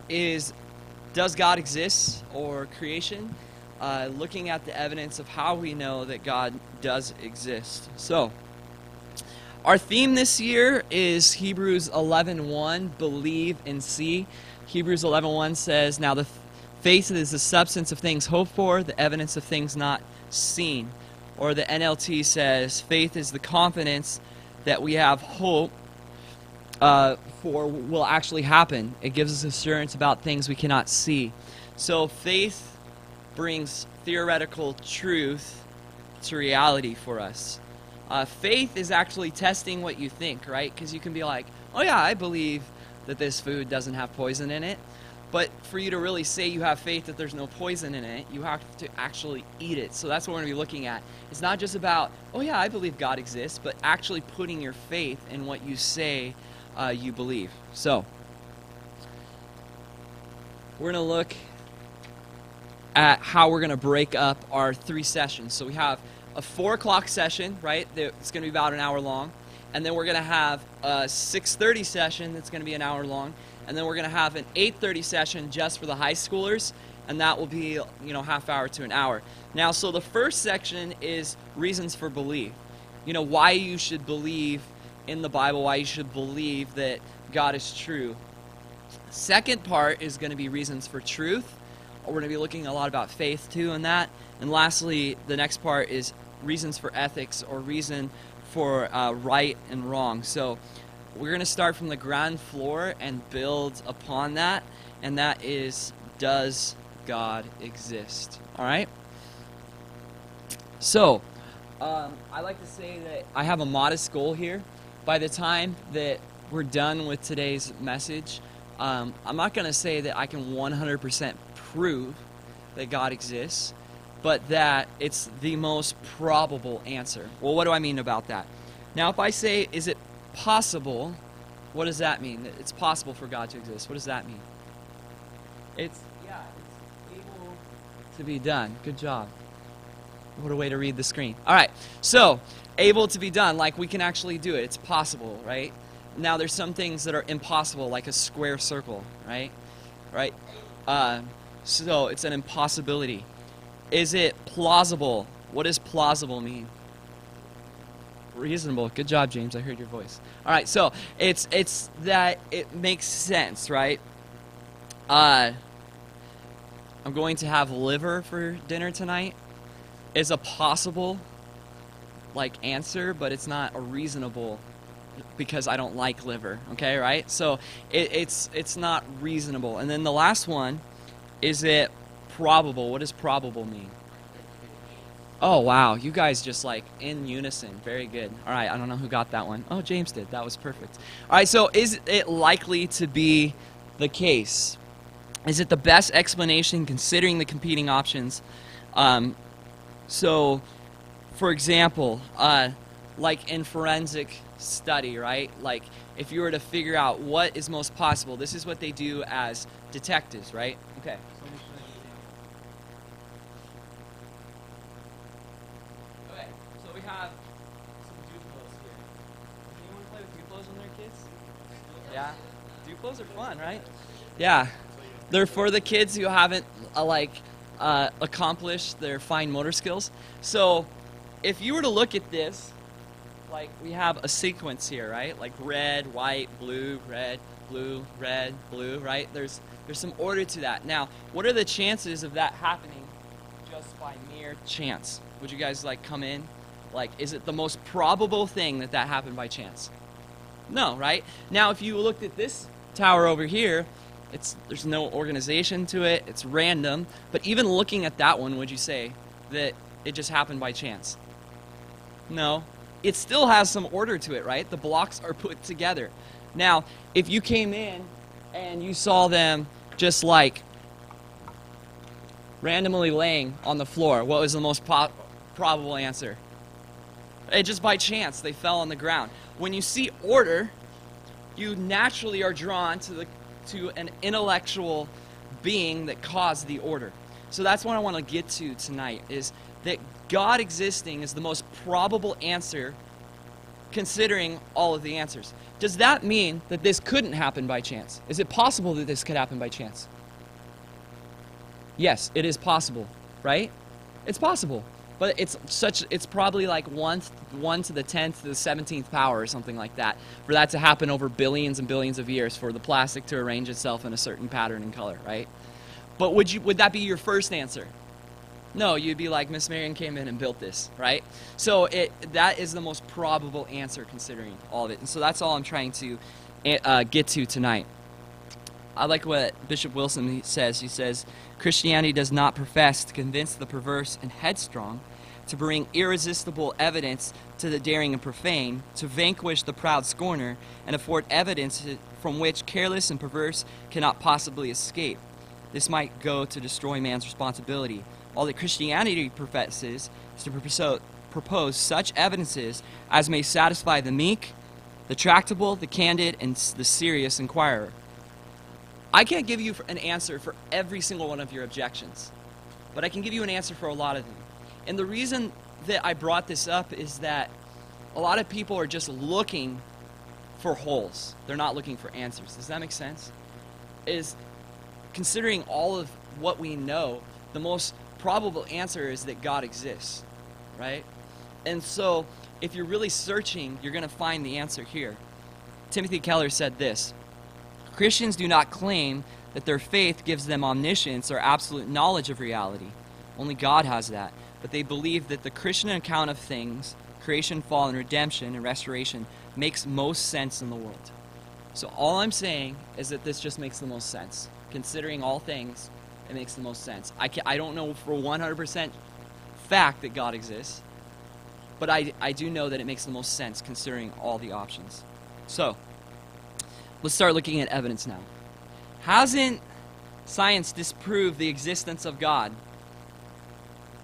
is does God exist or creation? Looking at the evidence of how we know that God does exist. So, our theme this year is Hebrews 11:1, believe and see. Hebrews 11:1 says, "Now the faith is the substance of things hoped for, the evidence of things not seen." Or the NLT says, faith is the confidence that we have hope for will actually happen. It gives us assurance about things we cannot see. So faith brings theoretical truth to reality for us. Faith is actually testing what you think, right? Because you can be like, oh yeah, I believe that this food doesn't have poison in it. But for you to really say you have faith that there's no poison in it, you have to actually eat it. So that's what we're going to be looking at. It's not just about, oh yeah, I believe God exists, but actually putting your faith in what you say you believe. So, we're going to look at how we're going to break up our 3 sessions. So we have a 4 o'clock session, right? It's going to be about an hour long. And then we're going to have a 6:30 session that's going to be an hour long. And then we're going to have an 8:30 session just for the high schoolers. And that will be, half hour to an hour. Now, so the first section is reasons for belief. Why you should believe in the Bible, why you should believe that God is true. Second part is going to be reasons for truth. We're going to be looking a lot about faith too in that. And lastly, the next part is reasons for ethics, or reason for right and wrong. So we're going to start from the ground floor and build upon that. And that is, does God exist? All right? So, I like to say that I have a modest goal here. By the time that we're done with today's message, I'm not going to say that I can 100% prove that God exists, but that it's the most probable answer. Well, what do I mean about that? Now, if I say, is it possible, what does that mean? That it's possible for God to exist. What does that mean? It's able to be done. Good job. What a way to read the screen. All right, so able to be done, like we can actually do it. It's possible, right? Now, there's some things that are impossible, like a square circle, right? Right? So it's an impossibility. Is it plausible? What does plausible mean? Reasonable. Good job, James. I heard your voice. All right, so it's that it makes sense, right? I'm going to have liver for dinner tonight. Is a possible answer, but it's not a reasonable, because I don't like liver. Okay, right? So it's not reasonable. And then the last one, is it probable? What does probable mean? Oh wow, you guys just in unison. Very good. All right, I don't know who got that one. Oh, James did. That was perfect. All right, so is it likely to be the case? Is it the best explanation considering the competing options? So, for example, like in forensic study, right? Like if you were to figure out what is most possible, this is what they do as detectives, right? Okay. Okay, so we have some Duplos here. Anyone play with Duplos when they're kids? Yeah? Duplos are fun, right? Yeah. They're for the kids who haven't, accomplish their fine motor skills. So if you were to look at this, we have a sequence here, right? Like red, white, blue, red, blue, red, blue, right? There's some order to that. Now, what are the chances of that happening just by mere chance? Would you guys come in? Is it the most probable thing that happened by chance? No, right? Now, if you looked at this tower over here, there's no organization to it, it's random, but even looking at that one, would you say that it just happened by chance? No. It still has some order to it, right? The blocks are put together. Now, if you came in and you saw them just randomly laying on the floor, what was the most probable answer? Just by chance, they fell on the ground. When you see order, you naturally are drawn to an intellectual being that caused the order. So that's what I want to get to tonight, is that God existing is the most probable answer considering all of the answers. Does that mean that this couldn't happen by chance? Is it possible that this could happen by chance? Yes, it is possible, right? It's possible. But it's probably like 1 to the 10th to the 17th power or something like that for that to happen over billions and billions of years for the plastic to arrange itself in a certain pattern and color, right? But would that be your first answer? No, you'd be like, Miss Marion came in and built this, right? So that is the most probable answer considering all of it. And so that's all I'm trying to get to tonight. I like what Bishop Wilson says. He says, Christianity does not profess to convince the perverse and headstrong, to bring irresistible evidence to the daring and profane, to vanquish the proud scorner, and afford evidence from which careless and perverse cannot possibly escape. This might go to destroy man's responsibility. All that Christianity professes is to propose such evidences as may satisfy the meek, the tractable, the candid, and the serious inquirer. I can't give you an answer for every single one of your objections, but I can give you an answer for a lot of them. And the reason that I brought this up is that a lot of people are just looking for holes. They're not looking for answers. Does that make sense? Is considering all of what we know, the most probable answer is that God exists, right? And so if you're really searching, you're going to find the answer here. Timothy Keller said this: Christians do not claim that their faith gives them omniscience or absolute knowledge of reality. Only God has that. But they believe that the Christian account of things, creation, fall, and redemption and restoration, makes most sense in the world. So all I'm saying is that this just makes the most sense. Considering all things, it makes the most sense. I don't know for 100% fact that God exists, but I do know that it makes the most sense considering all the options. So let's start looking at evidence now. Hasn't science disproved the existence of God?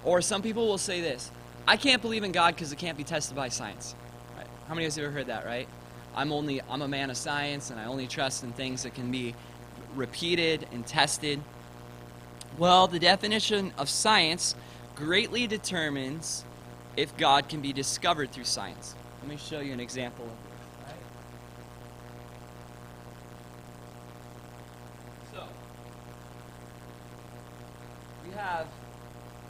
Or some people will say this: I can't believe in God because it can't be tested by science. Right? How many of us have ever heard that, right? I'm a man of science and I only trust in things that can be repeated and tested. Well, the definition of science greatly determines if God can be discovered through science. Let me show you an example of this. Right? So, we have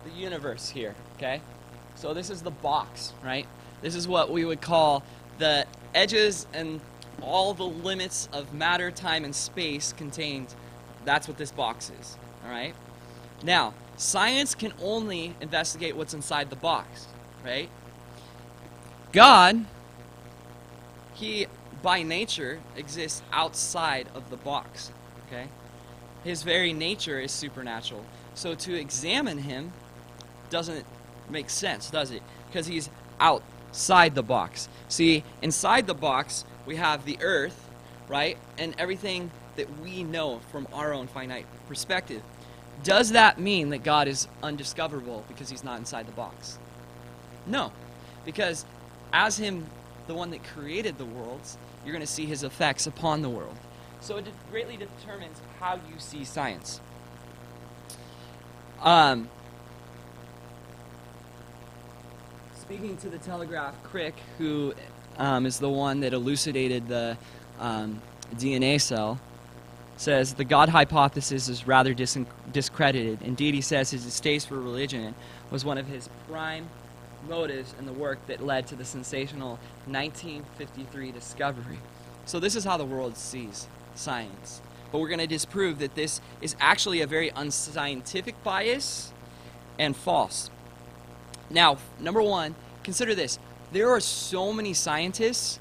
the universe here, okay? So this is the box, right? This is what we would call the edges and all the limits of matter, time, and space contained. That's what this box is, all right? Now, science can only investigate what's inside the box, right? God, he, by nature, exists outside of the box, okay? His very nature is supernatural. So to examine him doesn't make sense, does it? Because he's outside the box. See, inside the box, we have the earth, right? And everything that we know from our own finite perspective. Does that mean that God is undiscoverable because he's not inside the box? No. Because as him, the one that created the worlds, you're going to see his effects upon the world. So it greatly determines how you see science. Speaking to the Telegraph, Crick, who is the one that elucidated the DNA cell, says the God hypothesis is rather discredited. Indeed, he says his distaste for religion was one of his prime motives in the work that led to the sensational 1953 discovery. So this is how the world sees science. But we're going to disprove that this is actually a very unscientific bias and false. Now, number one, consider this. There are so many scientists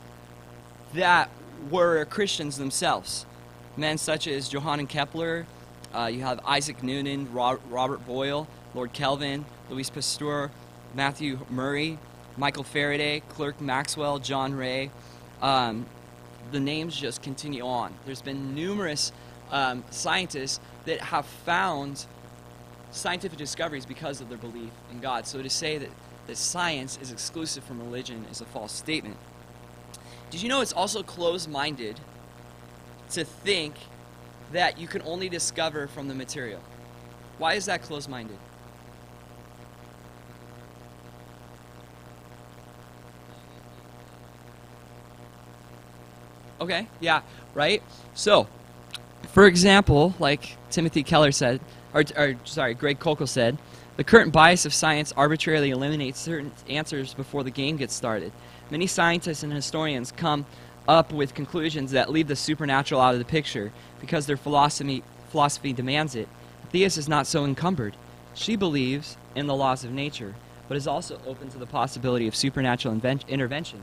that were Christians themselves. Men such as Johannes Kepler, you have Isaac Newton, Robert Boyle, Lord Kelvin, Louis Pasteur, Matthew Murray, Michael Faraday, Clerk Maxwell, John Ray. The names just continue on. There's been numerous scientists that have found scientific discoveries because of their belief in God. So to say that science is exclusive from religion is a false statement. Did you know it's also closed-minded to think that you can only discover from the material? Why is that closed-minded? Okay, yeah, right? So, for example, like Timothy Keller said, Greg Koukl said, the current bias of science arbitrarily eliminates certain answers before the game gets started. Many scientists and historians come up with conclusions that leave the supernatural out of the picture because their philosophy demands it. The theist is not so encumbered. She believes in the laws of nature, but is also open to the possibility of supernatural intervention.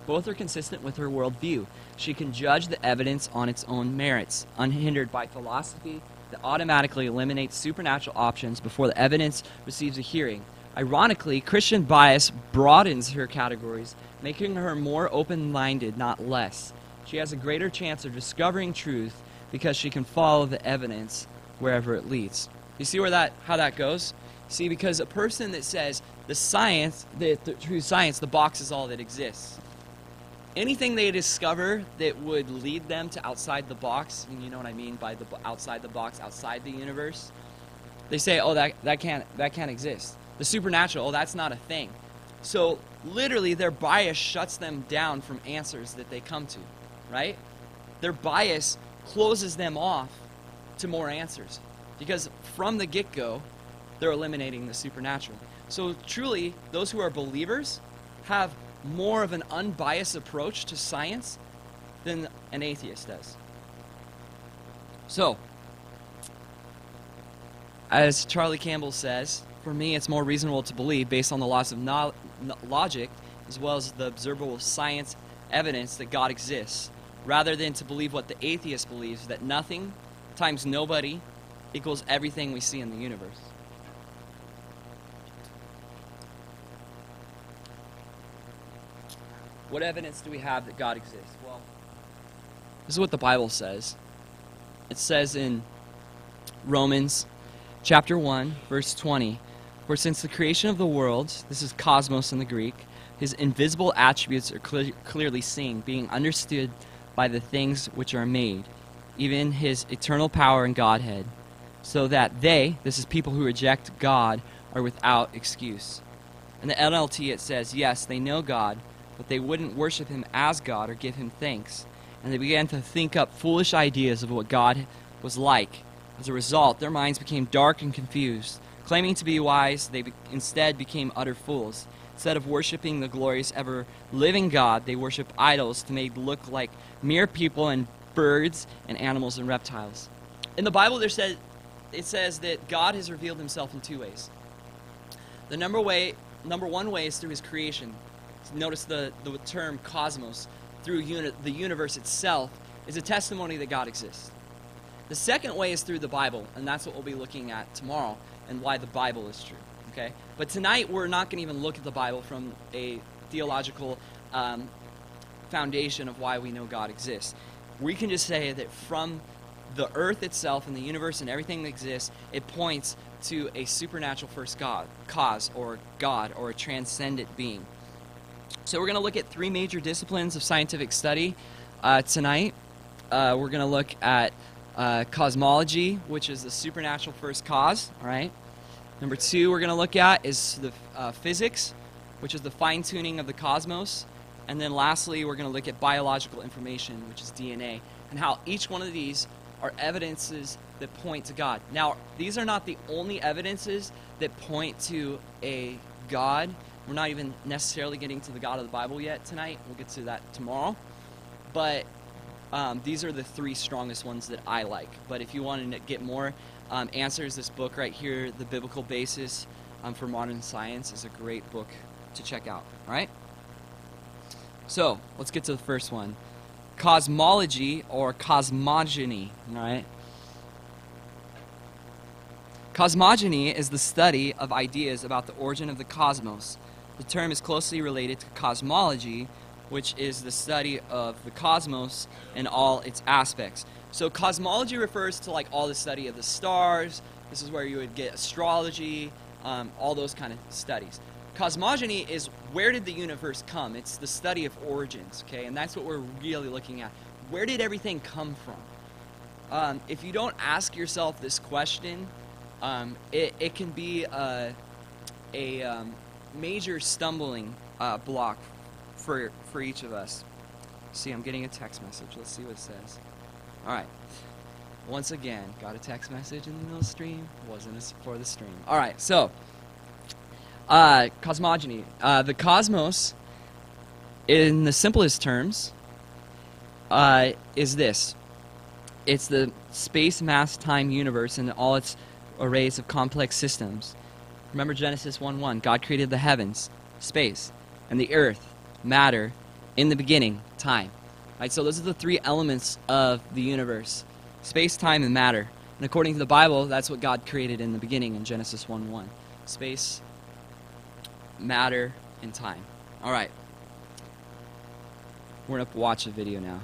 Both are consistent with her worldview. She can judge the evidence on its own merits, unhindered by philosophy that automatically eliminates supernatural options before the evidence receives a hearing. Ironically, Christian bias broadens her categories, making her more open-minded, not less. She has a greater chance of discovering truth because she can follow the evidence wherever it leads. You see how that goes? See, because a person that says the true science, the box is all that exists. Anything they discover that would lead them to outside the box, and you know what I mean by outside the box, outside the universe, they say, oh, that can't exist. The supernatural, oh, that's not a thing. So literally their bias shuts them down from answers that they come to, right? Their bias closes them off to more answers because from the get-go, they're eliminating the supernatural. So truly, those who are believers have more of an unbiased approach to science than an atheist does. So, as Charlie Campbell says, for me it's more reasonable to believe based on the laws of logic as well as the observable science evidence that God exists, rather than to believe what the atheist believes, that nothing times nobody equals everything we see in the universe. What evidence do we have that God exists? Well, this is what the Bible says. It says in Romans chapter 1, verse 20, for since the creation of the world, this is cosmos in the Greek, his invisible attributes are clearly seen, being understood by the things which are made, even his eternal power and Godhead, so that they, this is people who reject God, are without excuse. In the NLT it says, yes, they know God, but they wouldn't worship him as God or give him thanks. And they began to think up foolish ideas of what God was like. As a result, their minds became dark and confused. Claiming to be wise, they instead became utter fools. Instead of worshiping the glorious, ever-living God, they worship idols to make look like mere people and birds and animals and reptiles. In the Bible, it says that God has revealed himself in two ways. The number one way is through his creation. Notice the term cosmos, through the universe itself, is a testimony that God exists. The second way is through the Bible, and that's what we'll be looking at tomorrow, and why the Bible is true. Okay? But tonight we're not going to even look at the Bible from a theological foundation of why we know God exists. We can just say that from the earth itself and the universe and everything that exists, it points to a supernatural first cause, or God, or a transcendent being. So we're going to look at three major disciplines of scientific study tonight. We're going to look at cosmology, which is the supernatural first cause. All right. Number two we're going to look at is the physics, which is the fine-tuning of the cosmos. And then lastly, we're going to look at biological information, which is DNA, and how each one of these are evidences that point to God. Now, these are not the only evidences that point to a God. We're not even necessarily getting to the God of the Bible yet tonight. We'll get to that tomorrow. But these are the three strongest ones that I like. But if you want to get more answers, this book right here, The Biblical Basis for Modern Science, is a great book to check out. All right? So, let's get to the first one. Cosmology, or cosmogony. All right? Cosmogony is the study of ideas about the origin of the cosmos. The term is closely related to cosmology, which is the study of the cosmos and all its aspects. So cosmology refers to like all the study of the stars. This is where you would get astrology, all those kind of studies. Cosmogony is where did the universe come? It's the study of origins, okay? And that's what we're really looking at. Where did everything come from? If you don't ask yourself this question, it can be a major stumbling block for each of us. See, I'm getting a text message. Let's see what it says. All right. Once again, got a text message in the middle of the stream. Wasn't for the stream. All right, so cosmogony. The cosmos, in the simplest terms, is this. It's the space, mass, time universe and all its arrays of complex systems. Remember Genesis 1:1. God created the heavens, space, and the earth, matter, in the beginning, time. Right, so those are the three elements of the universe. Space, time, and matter. And according to the Bible, that's what God created in the beginning in Genesis 1:1. Space, matter, and time. All right. We're going to watch a video now.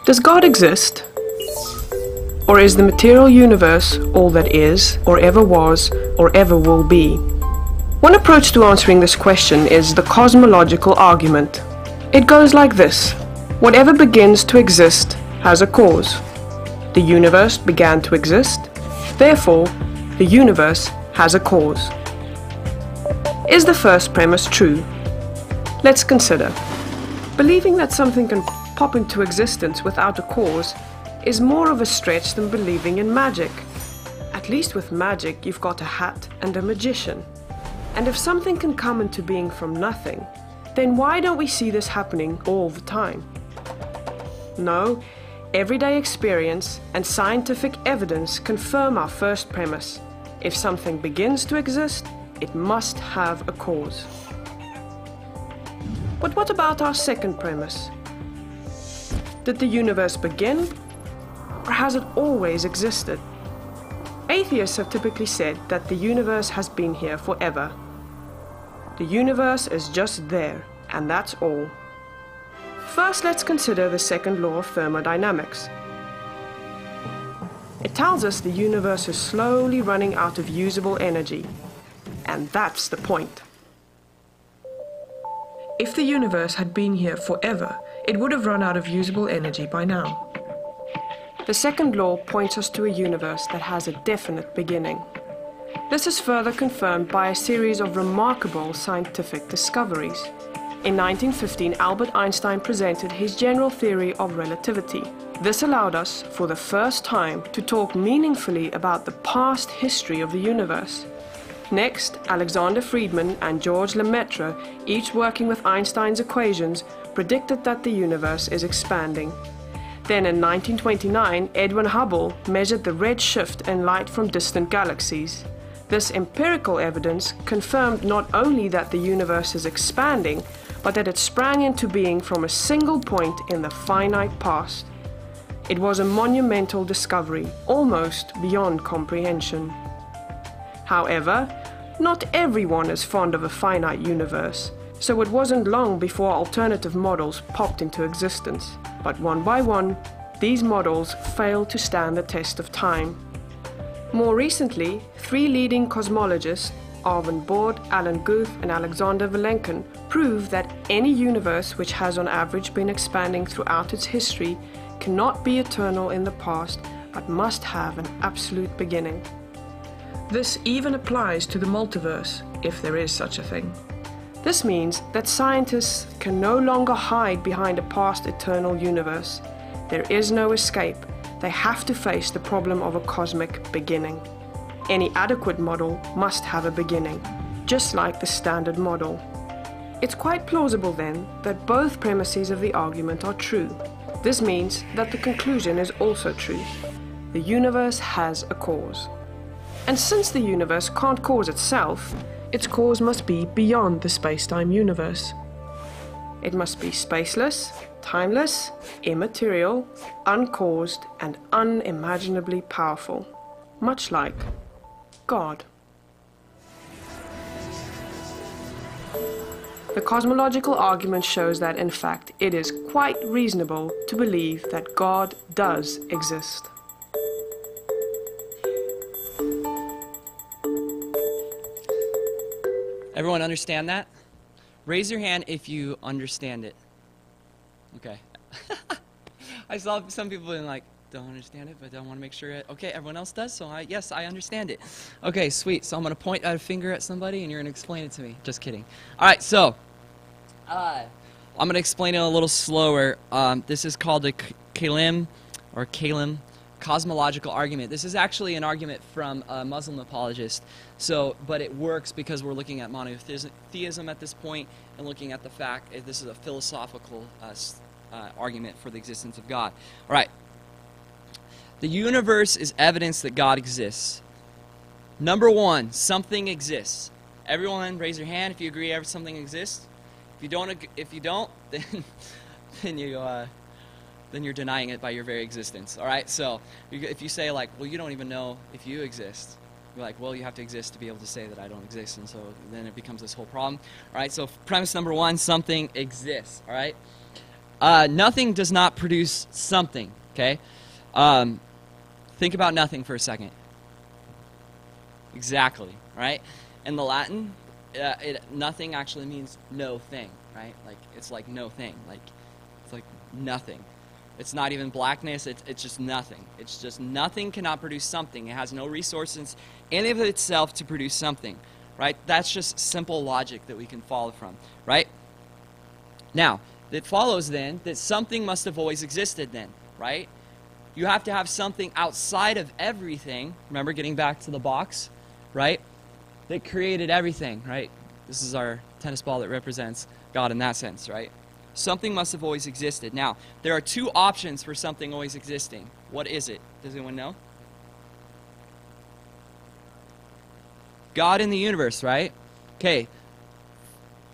Does God exist? Or is the material universe all that is, or ever was, or ever will be? One approach to answering this question is the cosmological argument. It goes like this. Whatever begins to exist has a cause. The universe began to exist, therefore, the universe has a cause. Is the first premise true? Let's consider. Believing that something can pop into existence without a cause is more of a stretch than believing in magic. At least with magic, you've got a hat and a magician. And if something can come into being from nothing, then why don't we see this happening all the time? No, everyday experience and scientific evidence confirm our first premise. If something begins to exist, it must have a cause. But what about our second premise? Did the universe begin, or has it always existed? Atheists have typically said that the universe has been here forever. The universe is just there, and that's all. First, let's consider the second law of thermodynamics. It tells us the universe is slowly running out of usable energy, and that's the point. If the universe had been here forever, it would have run out of usable energy by now. The second law points us to a universe that has a definite beginning. This is further confirmed by a series of remarkable scientific discoveries. In 1915, Albert Einstein presented his general theory of relativity. This allowed us, for the first time, to talk meaningfully about the past history of the universe. Next, Alexander Friedmann and George Lemaitre, each working with Einstein's equations, predicted that the universe is expanding. Then in 1929, Edwin Hubble measured the red shift in light from distant galaxies. This empirical evidence confirmed not only that the universe is expanding, but that it sprang into being from a single point in the finite past. It was a monumental discovery, almost beyond comprehension. However, not everyone is fond of a finite universe, so it wasn't long before alternative models popped into existence. But one by one, these models failed to stand the test of time. More recently, three leading cosmologists, Arvin Bord, Alan Guth, and Alexander Vilenkin, proved that any universe which has on average been expanding throughout its history cannot be eternal in the past, but must have an absolute beginning. This even applies to the multiverse, if there is such a thing. This means that scientists can no longer hide behind a past eternal universe. There is no escape. They have to face the problem of a cosmic beginning. Any adequate model must have a beginning, just like the standard model. It's quite plausible then that both premises of the argument are true. This means that the conclusion is also true. The universe has a cause. And since the universe can't cause itself, its cause must be beyond the space-time universe. It must be spaceless, timeless, immaterial, uncaused, and unimaginably powerful, much like God. The cosmological argument shows that, in fact, it is quite reasonable to believe that God does exist. Everyone understand that? Raise your hand if you understand it. Okay. I saw some people being like, don't understand it, but I want to make sure okay, everyone else does, so yes, I understand it. Okay, sweet. So I'm going to point a finger at somebody, and you're going to explain it to me. Just kidding. All right, so I'm going to explain it a little slower. This is called the Kalim cosmological argument. This is actually an argument from a Muslim apologist, but it works because we're looking at monotheism at this point and looking at the fact that this is a philosophical argument for the existence of God. All right. The universe is evidence that God exists. Number one, something exists. Everyone, raise your hand if you agree something exists. If you don't, then you're denying it by your very existence. All right. So if you say like, well, you don't even know if you exist, you're like, well, you have to exist to be able to say that I don't exist, and so then it becomes this whole problem. All right. So premise number one, something exists. All right. Nothing does not produce something. Okay. Think about nothing for a second. Exactly, right? In the Latin, nothing actually means no thing, right? Like, it's like no thing. Like, it's like nothing. It's not even blackness. It's just nothing. It's just nothing cannot produce something. It has no resources in and of itself to produce something, right? That's just simple logic that we can follow from, right? Now, it follows then that something must have always existed then, right? You have to have something outside of everything. Remember, getting back to the box, right? That created everything, right? This is our tennis ball that represents God in that sense, right? Something must have always existed. Now, there are two options for something always existing. What is it? Does anyone know? God in the universe, right? Okay.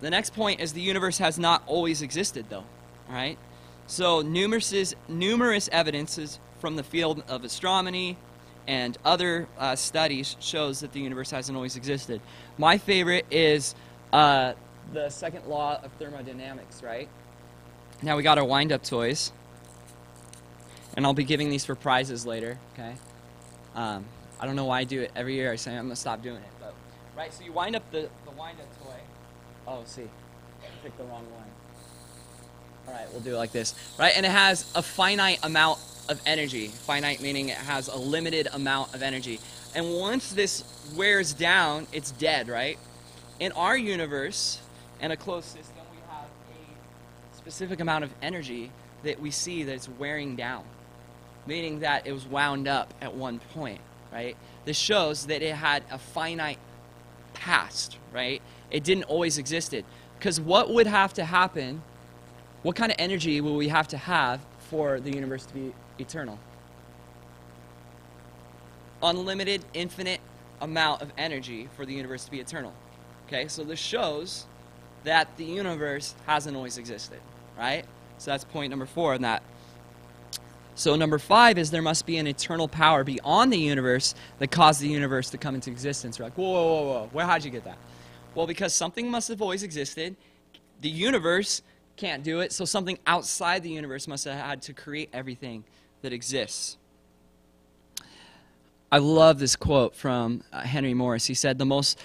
The next point is the universe has not always existed, though, right? So numerous evidences from the field of astronomy and other studies shows that the universe hasn't always existed. My favorite is the second law of thermodynamics, right? Now we got our wind-up toys, and I'll be giving these for prizes later, okay? I don't know why I do it every year. I say I'm going to stop doing it. But, right, so you wind up the wind-up toy. Oh, see, I picked the wrong one. All right, we'll do it like this, right? And it has a finite amount of energy. Finite meaning it has a limited amount of energy. And once this wears down, it's dead, right? In our universe, in a closed system, we have a specific amount of energy that we see that it's wearing down, meaning that it was wound up at one point, right? This shows that it had a finite past, right? It didn't always existed. Because what would have to happen, what kind of energy will we have to have for the universe to be eternal? Unlimited, infinite amount of energy for the universe to be eternal. Okay, so this shows that the universe hasn't always existed, right? So that's point number 4 in that. So number 5 is there must be an eternal power beyond the universe that caused the universe to come into existence. We're like, whoa, whoa, whoa, whoa. Well, how'd you get that? Well, because something must have always existed. The universe can't do it, so something outside the universe must have had to create everything that exists. I love this quote from Henry Morris. He said, "The most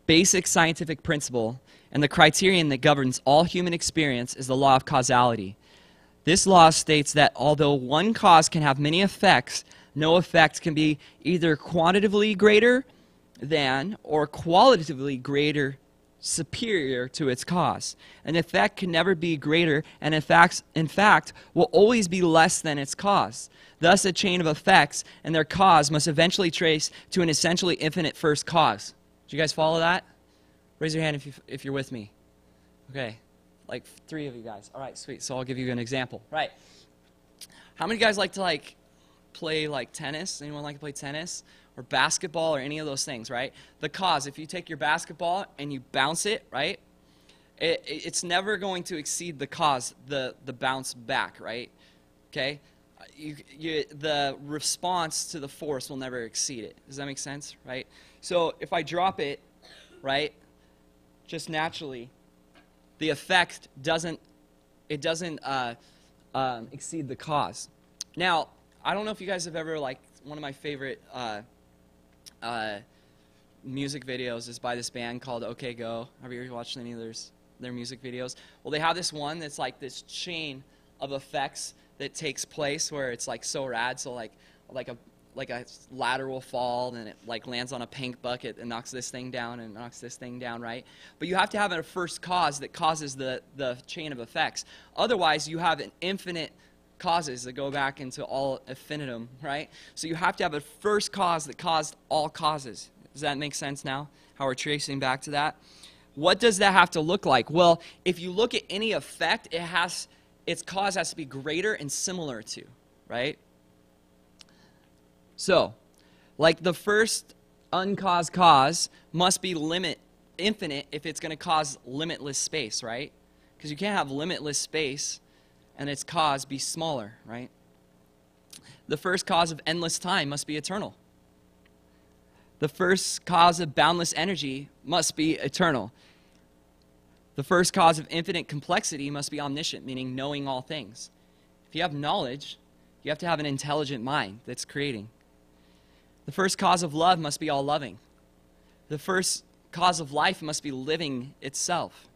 basic scientific principle and the criterion that governs all human experience is the law of causality. This law states that although one cause can have many effects, no effect can be either quantitatively greater than or qualitatively greater superior to its cause. An effect can never be greater, and in fact will always be less than its cause. Thus, a chain of effects and their cause must eventually trace to an essentially infinite first cause." Do you guys follow that? Raise your hand if you're with me. Okay, like 3 of you guys. All right, sweet. So I'll give you an example. Right. How many guys like to play tennis? Anyone like to play tennis? Or basketball or any of those things, right? The cause, if you take your basketball and you bounce it, right, it's never going to exceed the cause, the bounce back, right? Okay? The response to the force will never exceed it. Does that make sense, right? So if I drop it, right, just naturally, the effect doesn't exceed the cause. Now, I don't know if you guys have ever, one of my favorite music videos is by this band called OK Go. Have you ever watched any of theirs? their music videos. Well, they have this one that's like this chain of effects that takes place where it's like so rad. So like a ladder will fall and it like lands on a pink bucket and knocks this thing down and knocks this thing down, right? But you have to have a first cause that causes the chain of effects. Otherwise, you have an infinite causes that go back into all infinitum, right? So you have to have a first cause that caused all causes. Does that make sense now? How we're tracing back to that? What does that have to look like? Well, if you look at any effect, its cause has to be greater and similar to, right? So, like the first uncaused cause must be infinite if it's going to cause limitless space, right? Because you can't have limitless space and its cause be smaller, right? The first cause of endless time must be eternal. The first cause of boundless energy must be eternal. The first cause of infinite complexity must be omniscient, meaning knowing all things. If you have knowledge, you have to have an intelligent mind that's creating. The first cause of love must be all-loving. The first cause of life must be living itself.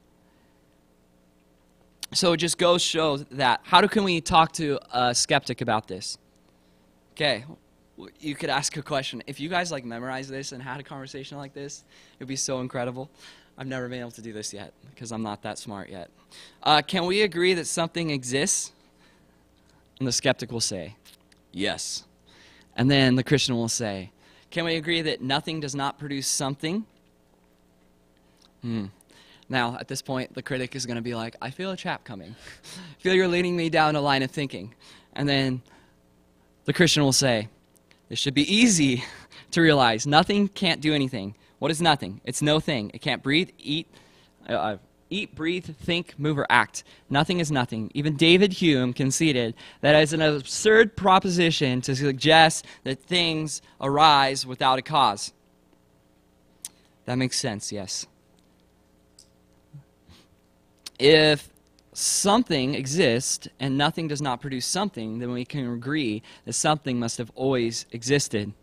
So it just goes to show that. How can we talk to a skeptic about this? Okay, you could ask a question. If you guys like memorized this and had a conversation like this, it would be so incredible. I've never been able to do this yet because I'm not that smart yet. Can we agree that something exists? And the skeptic will say, yes. And then the Christian will say, can we agree that nothing does not produce something? Now, at this point, the critic is going to be like, I feel a trap coming. I feel you're leading me down a line of thinking. And then the Christian will say, this should be easy to realize. Nothing can't do anything. What is nothing? It's no thing. It can't breathe, eat, breathe, think, move, or act. Nothing is nothing. Even David Hume conceded that it's an absurd proposition to suggest that things arise without a cause. That makes sense, yes. If something exists and nothing does not produce something, then we can agree that something must have always existed.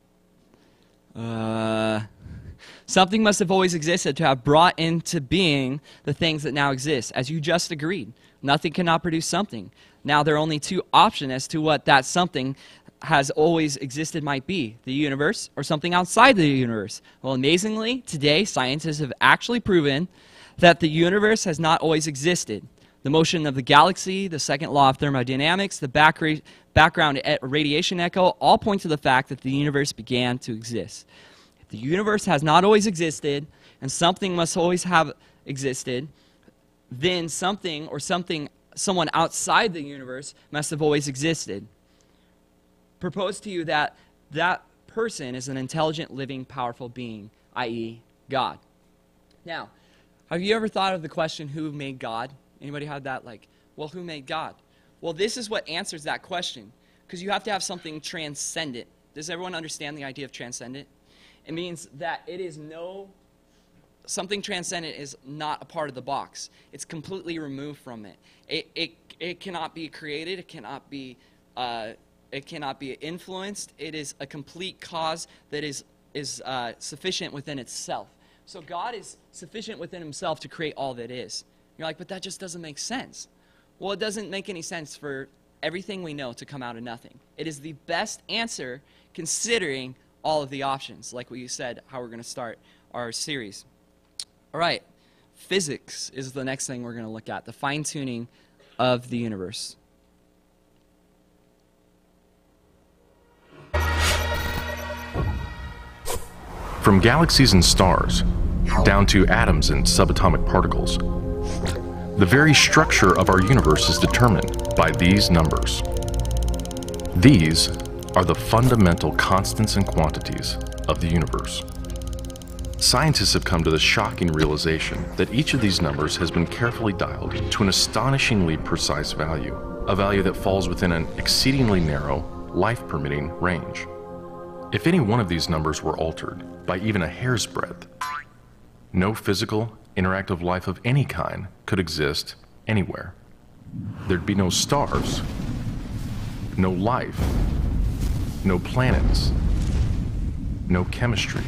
Something must have always existed to have brought into being the things that now exist. As you just agreed, nothing cannot produce something. Now there are only two options as to what that something has always existed might be: the universe or something outside the universe. Well, amazingly, today scientists have actually proven that the universe has not always existed. The motion of the galaxy, the second law of thermodynamics, the background radiation echo all point to the fact that the universe began to exist. If the universe has not always existed, and something must always have existed, then something or someone outside the universe must have always existed. Propose to you that that person is an intelligent, living, powerful being, i.e., God. Now, have you ever thought of the question, who made God? Anybody had that, like, well, who made God? Well, this is what answers that question, because you have to have something transcendent. Does everyone understand the idea of transcendent? It means that it is something transcendent is not a part of the box. It's completely removed from it. It cannot be created. It cannot be influenced. It is a complete cause that is sufficient within itself. So God is sufficient within himself to create all that is. You're like, but that just doesn't make sense. Well, it doesn't make any sense for everything we know to come out of nothing. It is the best answer considering all of the options, like what you said, how we're going to start our series. All right, physics is the next thing we're going to look at, the fine-tuning of the universe. From galaxies and stars, down to atoms and subatomic particles, the very structure of our universe is determined by these numbers. These are the fundamental constants and quantities of the universe. Scientists have come to the shocking realization that each of these numbers has been carefully dialed to an astonishingly precise value, a value that falls within an exceedingly narrow, life-permitting range. If any one of these numbers were altered by even a hair's breadth, no physical, interactive life of any kind could exist anywhere. There'd be no stars, no life, no planets, no chemistry.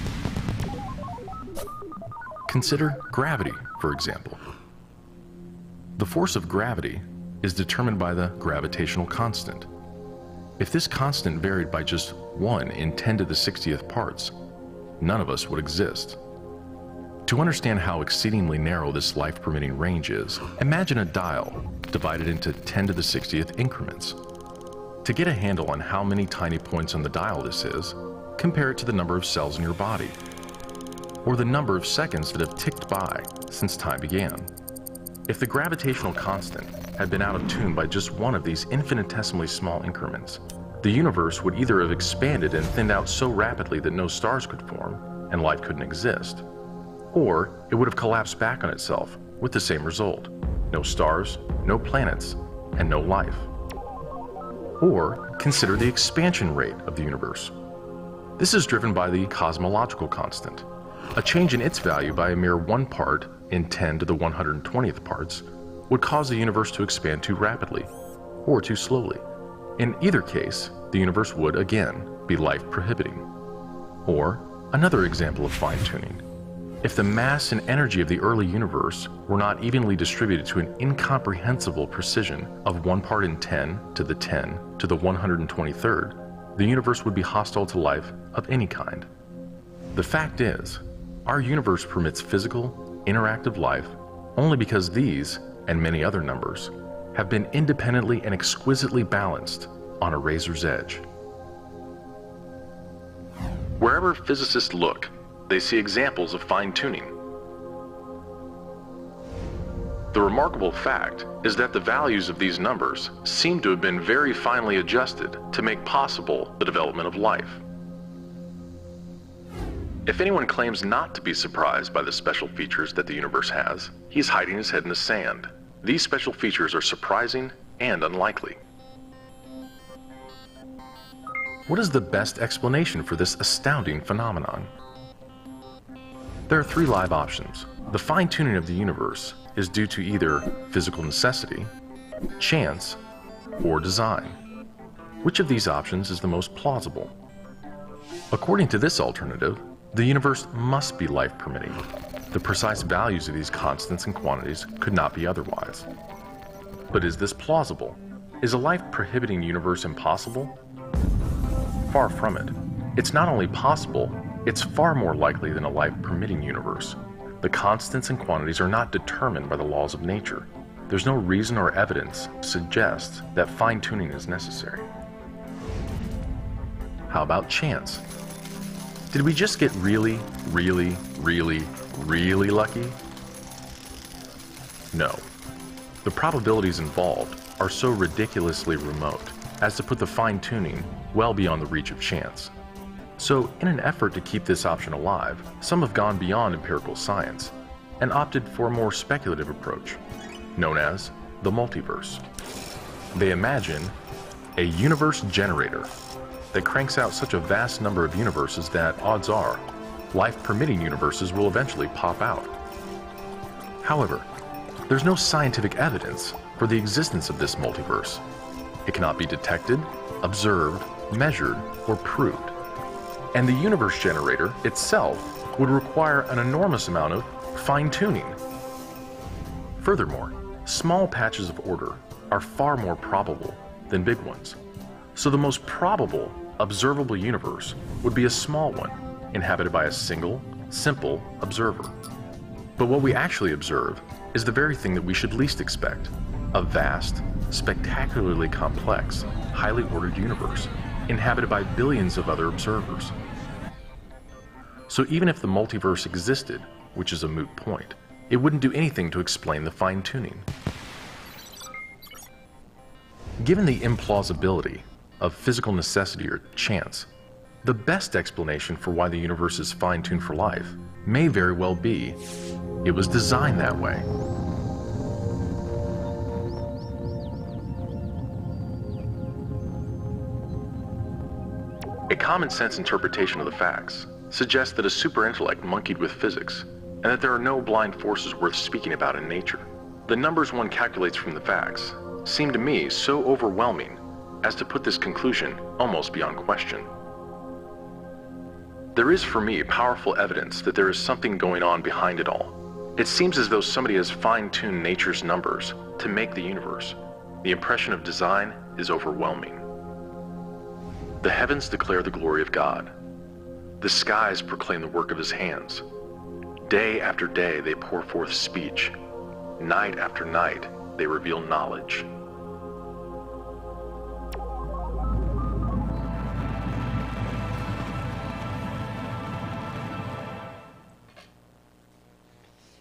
Consider gravity, for example. The force of gravity is determined by the gravitational constant. If this constant varied by just 1 in 10 to the 60th parts, none of us would exist. To understand how exceedingly narrow this life-permitting range is, imagine a dial divided into 10 to the 60th increments. To get a handle on how many tiny points on the dial this is, compare it to the number of cells in your body, or the number of seconds that have ticked by since time began. If the gravitational constant had been out of tune by just one of these infinitesimally small increments, the universe would either have expanded and thinned out so rapidly that no stars could form and life couldn't exist, or it would have collapsed back on itself with the same result: no stars, no planets, and no life. Or consider the expansion rate of the universe. This is driven by the cosmological constant. A change in its value by a mere 1 part in 10 to the 120th parts would cause the universe to expand too rapidly or too slowly. In either case, the universe would, again, be life-prohibiting. Or another example of fine-tuning. If the mass and energy of the early universe were not evenly distributed to an incomprehensible precision of 1 part in 10 to the 10 to the 123rd, the universe would be hostile to life of any kind. The fact is, our universe permits physical, interactive life only because these, and many other numbers, have been independently and exquisitely balanced on a razor's edge. Wherever physicists look, they see examples of fine-tuning. The remarkable fact is that the values of these numbers seem to have been very finely adjusted to make possible the development of life. If anyone claims not to be surprised by the special features that the universe has, he's hiding his head in the sand. These special features are surprising and unlikely. What is the best explanation for this astounding phenomenon? There are 3 live options. The fine-tuning of the universe is due to either physical necessity, chance, or design. Which of these options is the most plausible? According to this alternative, the universe must be life-permitting. The precise values of these constants and quantities could not be otherwise. But is this plausible? Is a life-prohibiting universe impossible? Far from it. It's not only possible, it's far more likely than a life-permitting universe. The constants and quantities are not determined by the laws of nature. There's no reason or evidence to suggest that fine-tuning is necessary. How about chance? Did we just get really, really, really, really lucky? No. The probabilities involved are so ridiculously remote as to put the fine-tuning well beyond the reach of chance. So, in an effort to keep this option alive, some have gone beyond empirical science and opted for a more speculative approach, known as the multiverse. They imagine a universe generator that cranks out such a vast number of universes that, odds are, life-permitting universes will eventually pop out. However, there's no scientific evidence for the existence of this multiverse. It cannot be detected, observed, measured, or proved. And the universe generator itself would require an enormous amount of fine-tuning. Furthermore, small patches of order are far more probable than big ones. So the most probable observable universe would be a small one, inhabited by a single, simple observer. But what we actually observe is the very thing that we should least expect: a vast, spectacularly complex, highly ordered universe, inhabited by billions of other observers. So even if the multiverse existed, which is a moot point, it wouldn't do anything to explain the fine-tuning. Given the implausibility of physical necessity or chance, the best explanation for why the universe is fine-tuned for life may very well be it was designed that way. A common-sense interpretation of the facts suggests that a super-intellect monkeyed with physics, and that there are no blind forces worth speaking about in nature. The numbers one calculates from the facts seem to me so overwhelming as to put this conclusion almost beyond question. There is for me powerful evidence that there is something going on behind it all. It seems as though somebody has fine-tuned nature's numbers to make the universe, the impression of design is overwhelming. The heavens declare the glory of God. The skies proclaim the work of his hands. Day after day they pour forth speech. Night after night they reveal knowledge.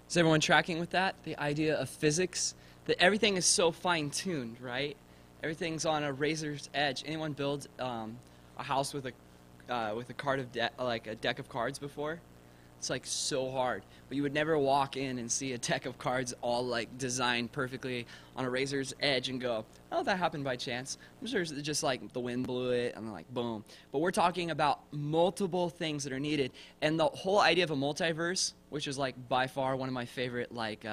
Is everyone tracking with that? The idea of physics, that everything is so fine-tuned, right? Everything's on a razor's edge. Anyone build a house with a card of like a deck of cards before? It's like so hard, but you would never walk in and see a deck of cards all like designed perfectly on a razor's edge and go, oh, that happened by chance. I'm sure it's just like the wind blew it and like boom. But we're talking about multiple things that are needed, and the whole idea of a multiverse, which is like by far one of my favorite like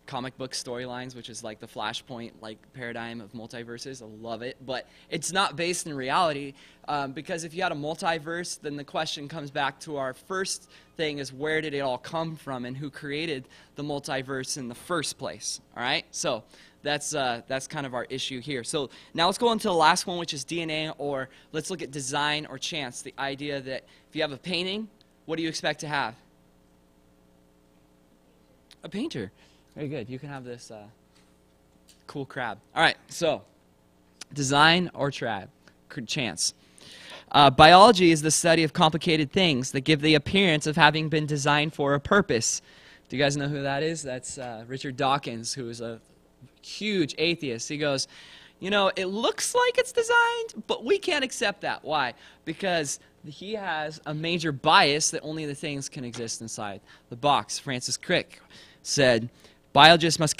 comic book storylines, which is like the Flashpoint like paradigm of multiverses. I love it, but it's not based in reality, because if you had a multiverse, then the question comes back to our first thing is, where did it all come from and who created the multiverse in the first place? All right, so that's kind of our issue here. So now let's go on to the last one, which is DNA, or let's look at design or chance. The idea that if you have a painting, what do you expect to have? A painter. Very good. You can have this cool crab. All right, so design or chance. Biology is the study of complicated things that give the appearance of having been designed for a purpose. Do you guys know who that is? That's Richard Dawkins, who is a huge atheist. He goes, you know, it looks like it's designed, but we can't accept that. Why? Because he has a major bias that only the things can exist inside the box. Francis Crick said, biologists must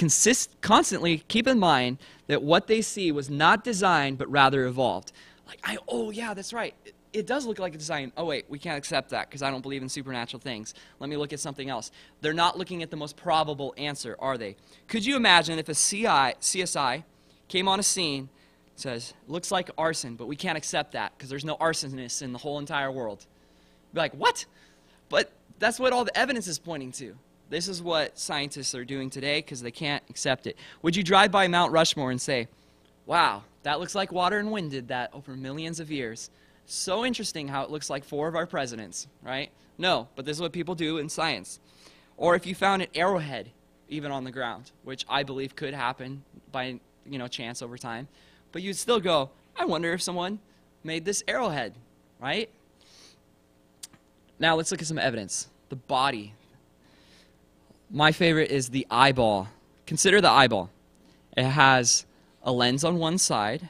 constantly keep in mind that what they see was not designed, but rather evolved. Like, oh yeah, that's right. It does look like a design. Oh wait, we can't accept that because I don't believe in supernatural things. Let me look at something else. They're not looking at the most probable answer, are they? Could you imagine if a CSI came on a scene, says, looks like arson, but we can't accept that because there's no arsonists in the whole entire world. Be like, what? But that's what all the evidence is pointing to. This is what scientists are doing today because they can't accept it. Would you drive by Mount Rushmore and say, wow, that looks like water and wind did that over millions of years. So interesting how it looks like 4 of our presidents, right? No, but this is what people do in science. Or if you found an arrowhead even on the ground, which I believe could happen by, chance over time, but you'd still go, I wonder if someone made this arrowhead, right? Now let's look at some evidence. The body. My favorite is the eyeball. Consider the eyeball. It has a lens on one side.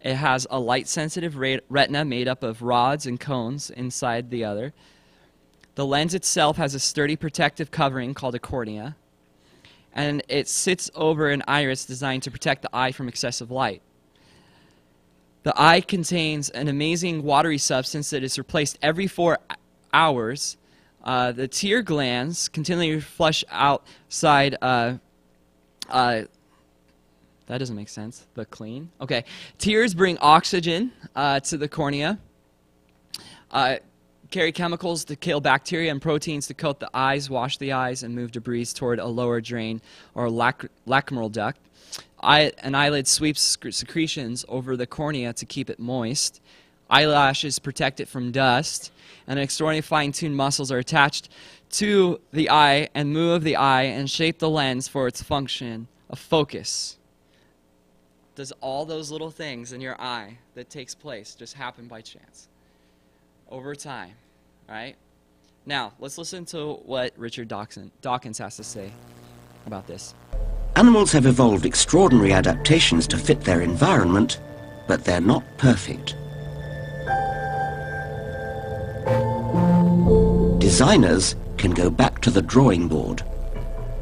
It has a light-sensitive retina made up of rods and cones inside the other. The lens itself has a sturdy protective covering called a cornea, and it sits over an iris designed to protect the eye from excessive light. The eye contains an amazing watery substance that is replaced every 4 hours. The tear glands continually flush outside. That doesn't make sense, but clean. Okay. Tears bring oxygen to the cornea, carry chemicals to kill bacteria and proteins to coat the eyes, wash the eyes, and move debris toward a lower drain or lacrimal duct. An eyelid sweeps secretions over the cornea to keep it moist. Eyelashes protect it from dust, and extraordinarily fine-tuned muscles are attached to the eye and move the eye and shape the lens for its function of focus. Does all those little things in your eye that takes place just happen by chance? Over time, right? Now, let's listen to what Richard Dawkins has to say about this. Animals have evolved extraordinary adaptations to fit their environment, but they're not perfect. Designers can go back to the drawing board.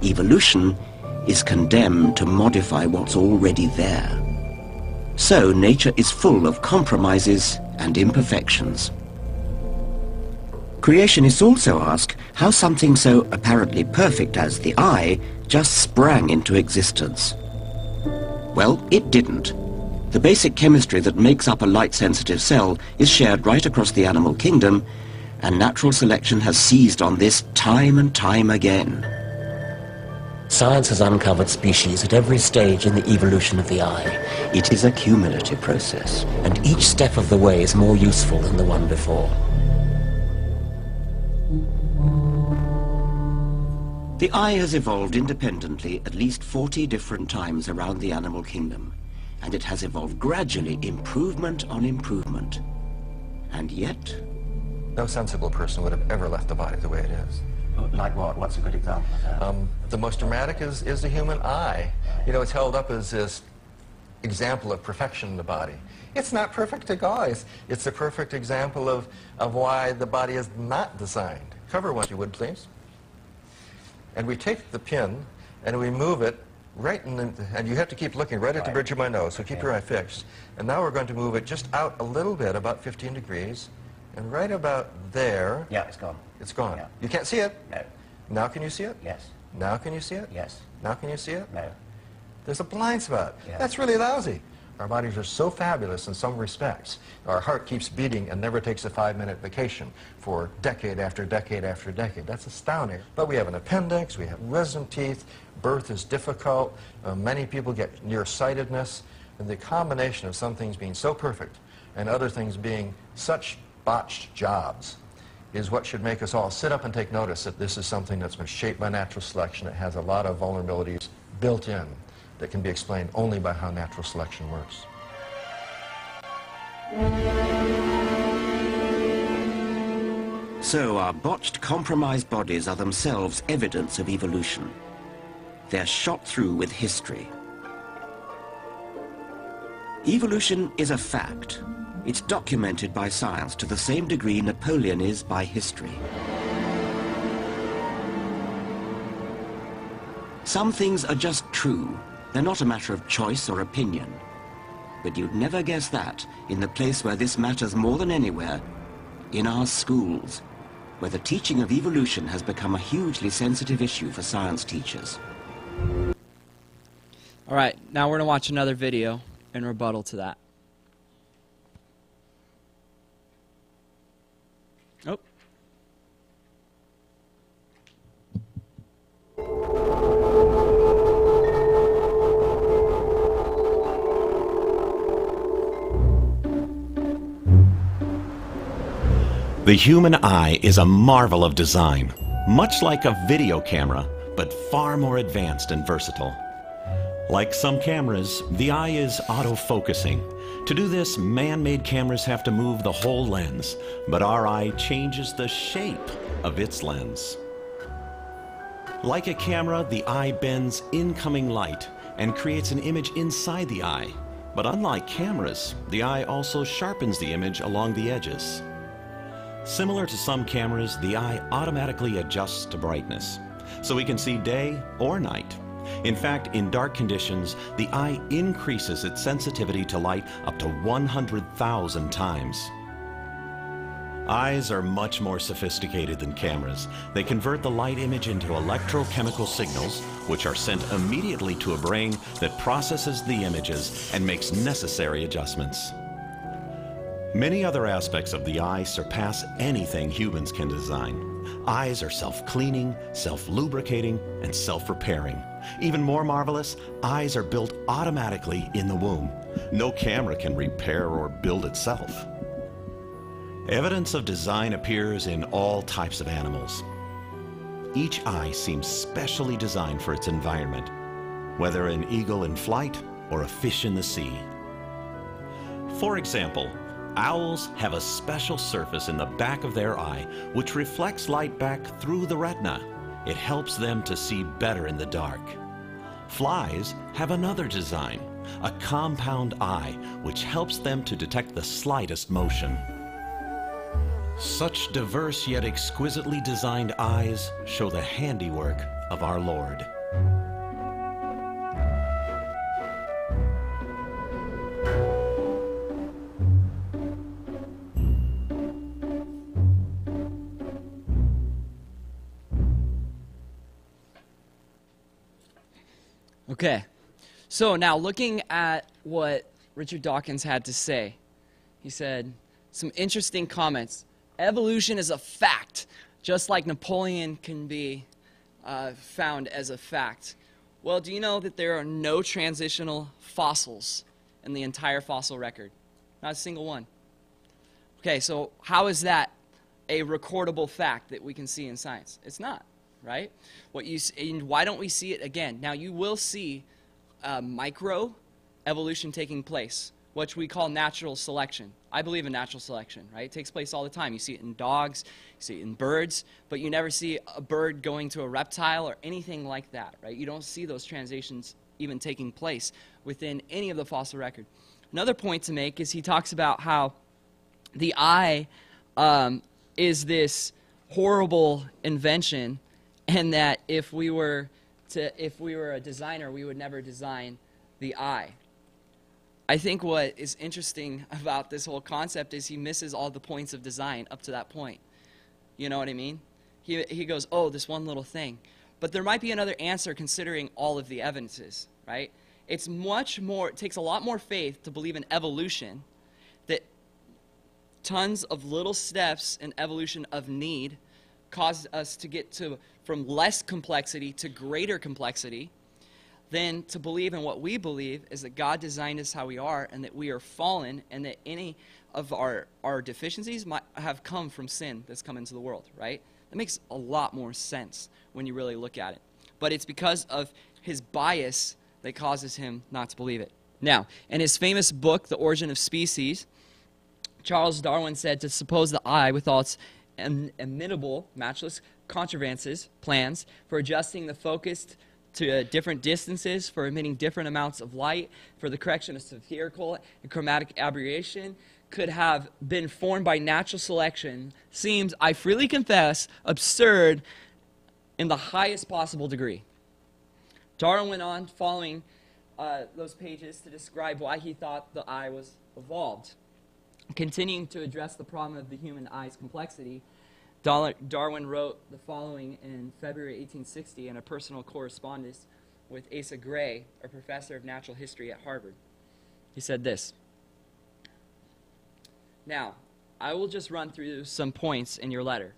Evolution is condemned to modify what's already there. So nature is full of compromises and imperfections. Creationists also ask how something so apparently perfect as the eye just sprang into existence. Well, it didn't. The basic chemistry that makes up a light-sensitive cell is shared right across the animal kingdom, and natural selection has seized on this time and time again. Science has uncovered species at every stage in the evolution of the eye. It is a cumulative process. And each step of the way is more useful than the one before. The eye has evolved independently at least 40 different times around the animal kingdom, and it has evolved gradually, improvement on improvement. And yet... No sensible person would have ever left the body the way it is. Like what? What's a good example of that? The most dramatic is the human eye. You know, it's held up as this example of perfection in the body. It's not perfect to guys. It's a perfect example of why the body is not designed. Cover one, if you would, please. And we take the pin and we move it right in the, and you have to keep looking right at the bridge of my nose, so keep your eye fixed. And now we're going to move it just out a little bit, about 15 degrees, and right about there. Yeah, it's gone. It's gone. Yeah. You can't see it? No. Now can you see it? Yes. Now can you see it? Yes. Now can you see it? No. There's a blind spot. Yeah. That's really lousy. Our bodies are so fabulous in some respects. Our heart keeps beating and never takes a 5-minute vacation for decade after decade after decade. That's astounding. But we have an appendix, we have wisdom teeth, birth is difficult, many people get nearsightedness, and the combination of some things being so perfect and other things being such botched jobs is what should make us all sit up and take notice that this is something that's been shaped by natural selection. It has a lot of vulnerabilities built in that can be explained only by how natural selection works. So our botched, compromised bodies are themselves evidence of evolution. They're shot through with history. Evolution is a fact. It's documented by science to the same degree Napoleon is by history. Some things are just true. They're not a matter of choice or opinion. But you'd never guess that in the place where this matters more than anywhere, in our schools, where the teaching of evolution has become a hugely sensitive issue for science teachers. All right, now we're going to watch another video in rebuttal to that. Oh. The human eye is a marvel of design, much like a video camera, but far more advanced and versatile. Like some cameras, the eye is auto-focusing. To do this, man-made cameras have to move the whole lens, but our eye changes the shape of its lens. Like a camera, the eye bends incoming light and creates an image inside the eye. But unlike cameras, the eye also sharpens the image along the edges. Similar to some cameras, the eye automatically adjusts to brightness, so we can see day or night. In fact, in dark conditions, the eye increases its sensitivity to light up to 100,000 times. Eyes are much more sophisticated than cameras. They convert the light image into electrochemical signals, which are sent immediately to a brain that processes the images and makes necessary adjustments. Many other aspects of the eye surpass anything humans can design. Eyes are self-cleaning, self-lubricating, and self-repairing. Even more marvelous, eyes are built automatically in the womb. No camera can repair or build itself. Evidence of design appears in all types of animals. Each eye seems specially designed for its environment, whether an eagle in flight or a fish in the sea. For example, owls have a special surface in the back of their eye which reflects light back through the retina. It helps them to see better in the dark. Flies have another design, a compound eye, which helps them to detect the slightest motion. Such diverse yet exquisitely designed eyes show the handiwork of our Lord. Okay, so now looking at what Richard Dawkins had to say, he said some interesting comments. Evolution is a fact, just like Napoleon can be found as a fact. Well, do you know that there are no transitional fossils in the entire fossil record? Not a single one. Okay, so how is that a recordable fact that we can see in science? It's not, right? And why don't we see it again? Now, you will see micro evolution taking place, which we call natural selection. I believe in natural selection, right? It takes place all the time. You see it in dogs, you see it in birds, but you never see a bird going to a reptile or anything like that, right? You don't see those transitions even taking place within any of the fossil record. Another point to make is he talks about how the eye is this horrible invention, and that if we were a designer, we would never design the eye. I think what is interesting about this whole concept is he misses all the points of design up to that point. You know what I mean? He goes, oh, this one little thing. But there might be another answer considering all of the evidences, right? It's much more, it takes a lot more faith to believe in evolution, that tons of little steps in evolution of need caused us to get from less complexity to greater complexity, than to believe in what we believe is that God designed us how we are, and that we are fallen, and that any of our deficiencies might have come from sin that's come into the world, right? That makes a lot more sense when you really look at it. But it's because of his bias that causes him not to believe it. Now, in his famous book, The Origin of Species, Charles Darwin said to suppose the eye, with all its inimitable, matchless contrivances, plans for adjusting the focus to different distances, for emitting different amounts of light, for the correction of spherical and chromatic aberration, could have been formed by natural selection, seems, I freely confess, absurd in the highest possible degree. Darwin went on, following those pages, to describe why he thought the eye was evolved. Continuing to address the problem of the human eye's complexity, Darwin wrote the following in February 1860 in a personal correspondence with Asa Gray, a professor of natural history at Harvard. He said this: "Now, I will just run through some points in your letter.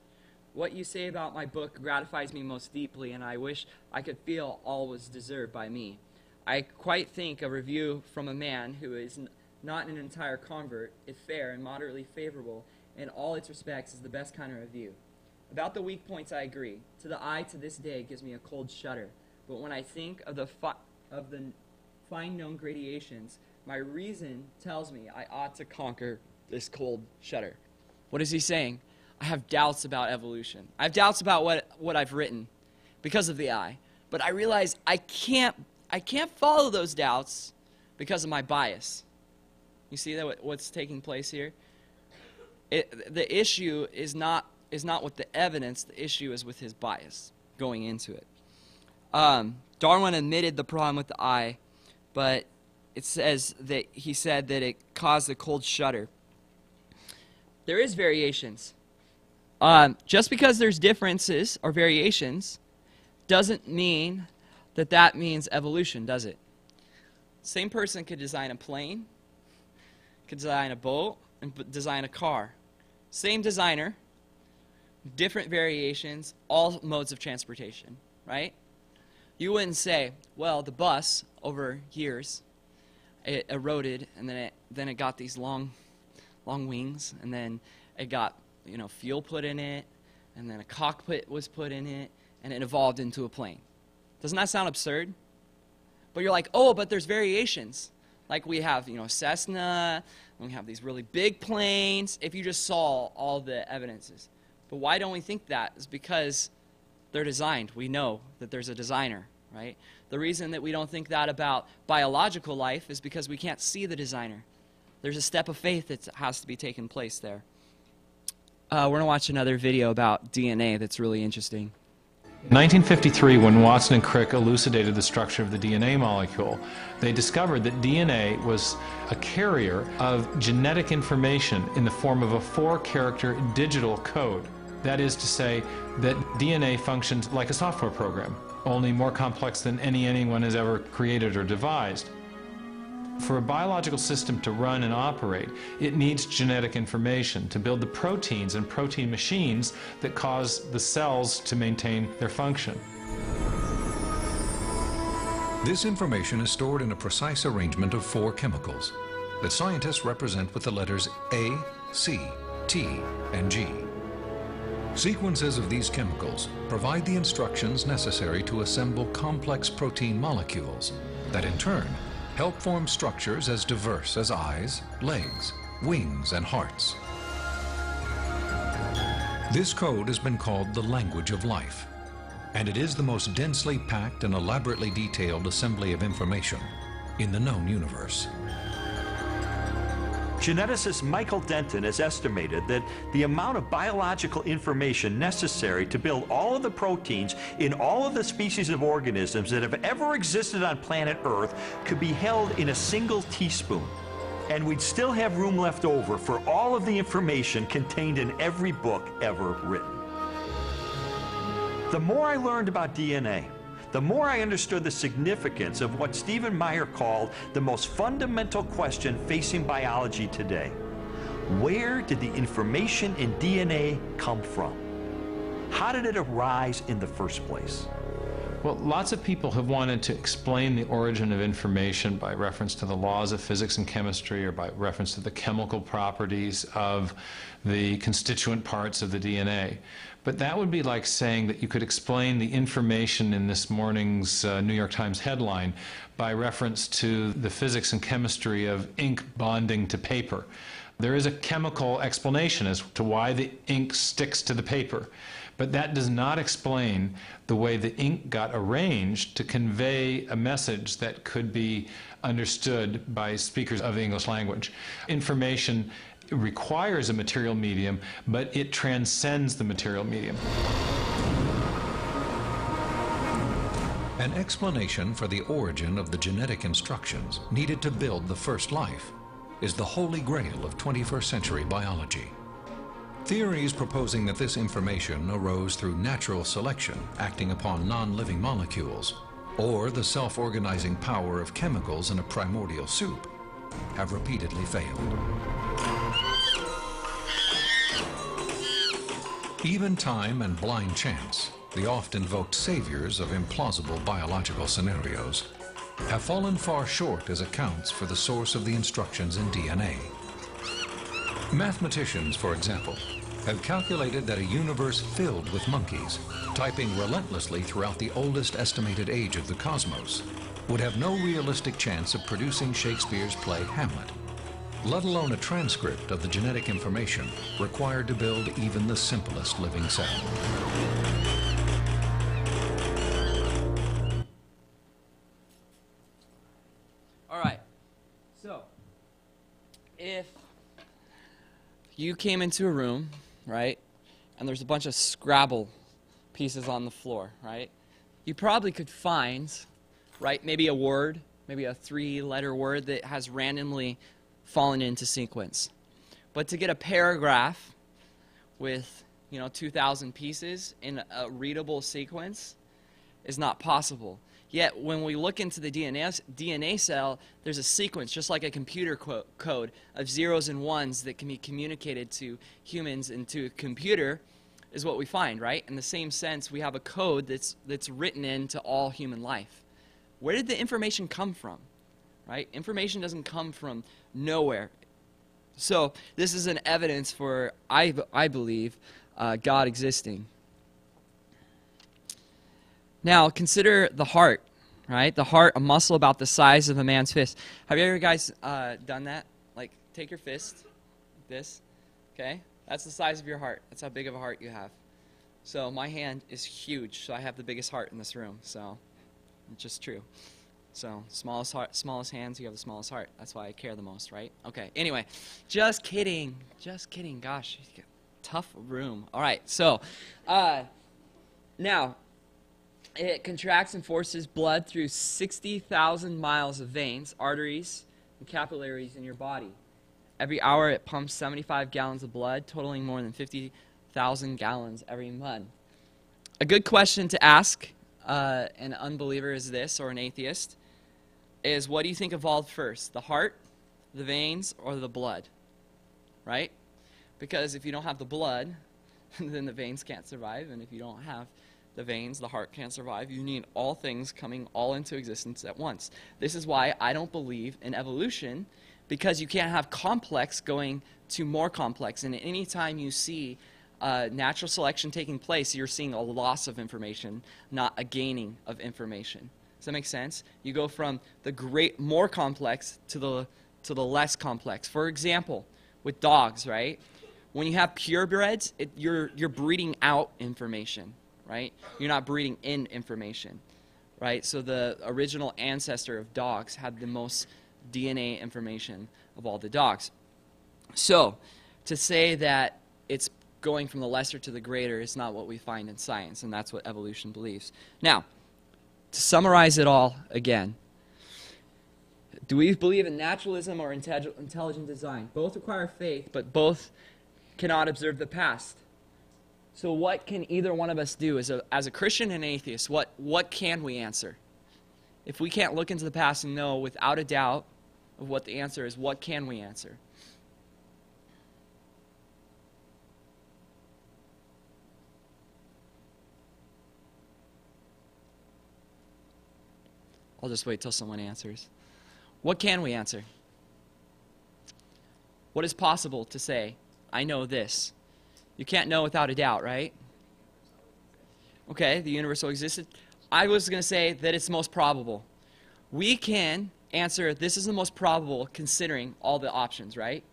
What you say about my book gratifies me most deeply, and I wish I could feel all was deserved by me. I quite think a review from a man who is not an entire convert, if fair and moderately favorable in all its respects, is the best kind of review. About the weak points I agree. To the eye to this day gives me a cold shudder. But when I think of the fine known gradations, my reason tells me I ought to conquer this cold shudder." What is he saying? I have doubts about evolution. I have doubts about what I've written because of the eye. But I realize I can't follow those doubts because of my bias. You see that what's taking place here? The issue is not with the evidence. The issue is with his bias going into it. Darwin admitted the problem with the eye, but it says that he said that it caused a cold shudder. There is variations. Just because there's differences or variations doesn't mean that means evolution, does it? Same person could design a plane, could design a boat, and design a car. Same designer, different variations, all modes of transportation, right? You wouldn't say, well, the bus over years, it eroded, and then it got these long wings, and then it got, fuel put in it, and then a cockpit was put in it, and it evolved into a plane. Doesn't that sound absurd? But you're like, oh, but there's variations. Like we have, Cessna, and we have these really big planes, if you just saw all the evidences. But why don't we think that? Is because they're designed. We know that there's a designer, right? The reason that we don't think that about biological life is because we can't see the designer. There's a step of faith that has to be taken place there. We're going to watch another video about DNA that's really interesting. In 1953, when Watson and Crick elucidated the structure of the DNA molecule, they discovered that DNA was a carrier of genetic information in the form of a 4-character digital code. That is to say that DNA functions like a software program, only more complex than anyone has ever created or devised. For a biological system to run and operate, it needs genetic information to build the proteins and protein machines that cause the cells to maintain their function. This information is stored in a precise arrangement of 4 chemicals that scientists represent with the letters A, C, T, and G. Sequences of these chemicals provide the instructions necessary to assemble complex protein molecules that in turn help form structures as diverse as eyes, legs, wings, and hearts. This code has been called the language of life, and it is the most densely packed and elaborately detailed assembly of information in the known universe. Geneticist Michael Denton has estimated that the amount of biological information necessary to build all of the proteins in all of the species of organisms that have ever existed on planet Earth could be held in a single teaspoon. And we'd still have room left over for all of the information contained in every book ever written. The more I learned about DNA, the more I understood the significance of what Stephen Meyer called the most fundamental question facing biology today. Where did the information in DNA come from? How did it arise in the first place? Well, lots of people have wanted to explain the origin of information by reference to the laws of physics and chemistry, or by reference to the chemical properties of the constituent parts of the DNA. But that would be like saying that you could explain the information in this morning's New York Times headline by reference to the physics and chemistry of ink bonding to paper. There is a chemical explanation as to why the ink sticks to the paper, but that does not explain the way the ink got arranged to convey a message that could be understood by speakers of the English language. Information requires a material medium, but it transcends the material medium. An explanation for the origin of the genetic instructions needed to build the first life is the holy grail of 21st century biology. Theories proposing that this information arose through natural selection acting upon non-living molecules, or the self-organizing power of chemicals in a primordial soup, have repeatedly failed. Even time and blind chance, the oft-invoked saviors of implausible biological scenarios, have fallen far short as accounts for the source of the instructions in DNA. Mathematicians, for example, have calculated that a universe filled with monkeys, typing relentlessly throughout the oldest estimated age of the cosmos, would have no realistic chance of producing Shakespeare's play Hamlet, let alone a transcript of the genetic information required to build even the simplest living cell. All right, so if you came into a room, right, and there's a bunch of Scrabble pieces on the floor, right, you probably could find, right, maybe a word, maybe a 3-letter word that has randomly fallen into sequence. But to get a paragraph with, 2,000 pieces in a readable sequence is not possible. Yet when we look into the DNA cell, there's a sequence, just like a computer code, of zeros and ones that can be communicated to humans and to a computer, is what we find, right? In the same sense, we have a code that's written into all human life. Where did the information come from, right? Information doesn't come from nowhere. So this is an evidence for, I believe, God existing. Now, consider the heart, right? The heart, a muscle about the size of a man's fist. Have you ever guys done that? Like, take your fist, like this, okay? That's the size of your heart. That's how big of a heart you have. So my hand is huge, so I have the biggest heart in this room, so it's just true. So smallest hands, you have the smallest heart. That's why I care the most, right? Okay, anyway, just kidding. Just kidding. Gosh, tough room. All right, so now, it contracts and forces blood through 60,000 miles of veins, arteries, and capillaries in your body. Every hour it pumps 75 gallons of blood, totaling more than 50,000 gallons every month. A good question to ask an unbeliever is this, or an atheist, is what do you think evolved first, the heart, the veins, or the blood? Right? Because if you don't have the blood, then the veins can't survive, and if you don't have the veins, the heart can't survive. You need all things coming all into existence at once. This is why I don't believe in evolution, because you can't have complex going to more complex. And any time you see natural selection taking place, you're seeing a loss of information, not a gaining of information. Does that make sense? You go from the more complex to the less complex. For example, with dogs, right? When you have purebreds, you're breeding out information, right? You're not breeding in information, right? So the original ancestor of dogs had the most DNA information of all the dogs. So to say that it's going from the lesser to the greater is not what we find in science, and that's what evolution believes. Now, to summarize it all again, do we believe in naturalism or intelligent design? Both require faith, but both cannot observe the past. So what can either one of us do as a Christian and atheist? What can we answer? If we can't look into the past and know without a doubt of what the answer is, what can we answer? I'll just wait till someone answers. What can we answer? What is possible to say? I know this. You can't know without a doubt, right? Okay, the universe existed. I was going to say that it's most probable. We can answer this is the most probable considering all the options, right?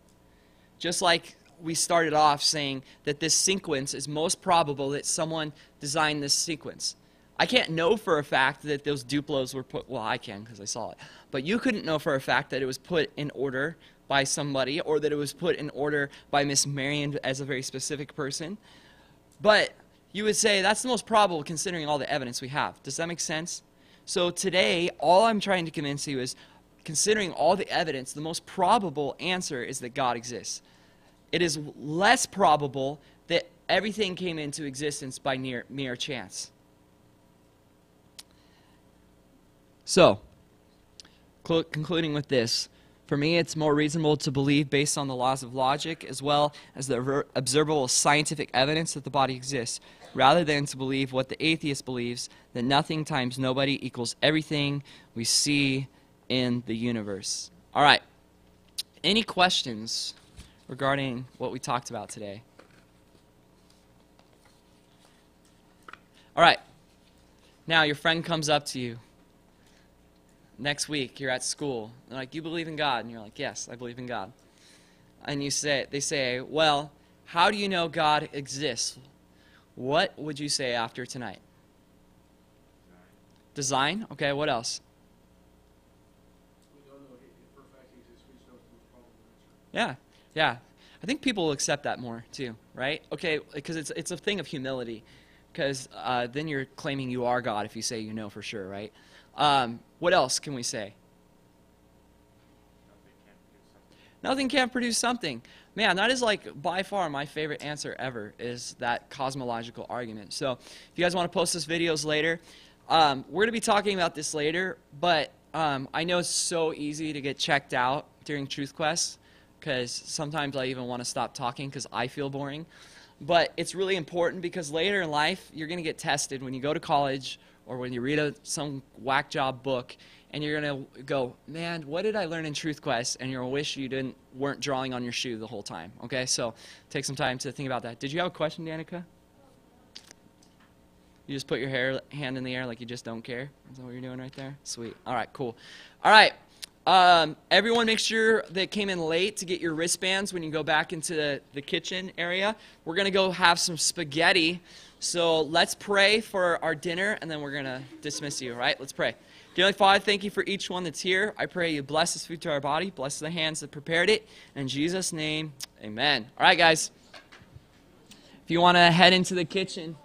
Just like we started off saying that this sequence is most probable that someone designed this sequence. I can't know for a fact that those Duplos were put, well, I can because I saw it, but you couldn't know for a fact that it was put in order by somebody or that it was put in order by Miss Marion as a very specific person. But you would say that's the most probable considering all the evidence we have. Does that make sense? So today, all I'm trying to convince you is considering all the evidence, the most probable answer is that God exists. It is less probable that everything came into existence by mere chance. So, concluding with this, for me it's more reasonable to believe based on the laws of logic as well as the observable scientific evidence that the body exists, rather than to believe what the atheist believes, that nothing times nobody equals everything we see in the universe. All right. Any questions regarding what we talked about today? All right. Now your friend comes up to you. Next week, you're at school. They're like, you believe in God? And you're like, yes, I believe in God. And they say, well, how do you know God exists? What would you say after tonight? Design? Okay, what else? Yeah. I think people will accept that more too, right? Okay, because it's a thing of humility. Because then you're claiming you are God if you say you know for sure, right? What else can we say? Nothing can't produce something. Man, that is like by far my favorite answer ever is that cosmological argument. So if you guys want to post those videos later, we're going to be talking about this later, but I know it's so easy to get checked out during Truth Quest because sometimes I even want to stop talking because I feel boring. But it's really important because later in life, you're going to get tested when you go to college or when you read some whack job book, and you're going to go, man, what did I learn in Truth Quest? And you're going to wish you weren't drawing on your shoe the whole time. Okay, so take some time to think about that. Did you have a question, Danica? You just put your hand in the air like you just don't care? Is that what you're doing right there? Sweet. All right, cool. All right. Everyone make sure that came in late to get your wristbands when you go back into the kitchen area. We're going to go have some spaghetti. So let's pray for our dinner, and then we're going to dismiss you, all right? Let's pray. Dear Heavenly Father, thank you for each one that's here. I pray you bless this food to our body, bless the hands that prepared it. In Jesus' name, amen. All right, guys. If you want to head into the kitchen,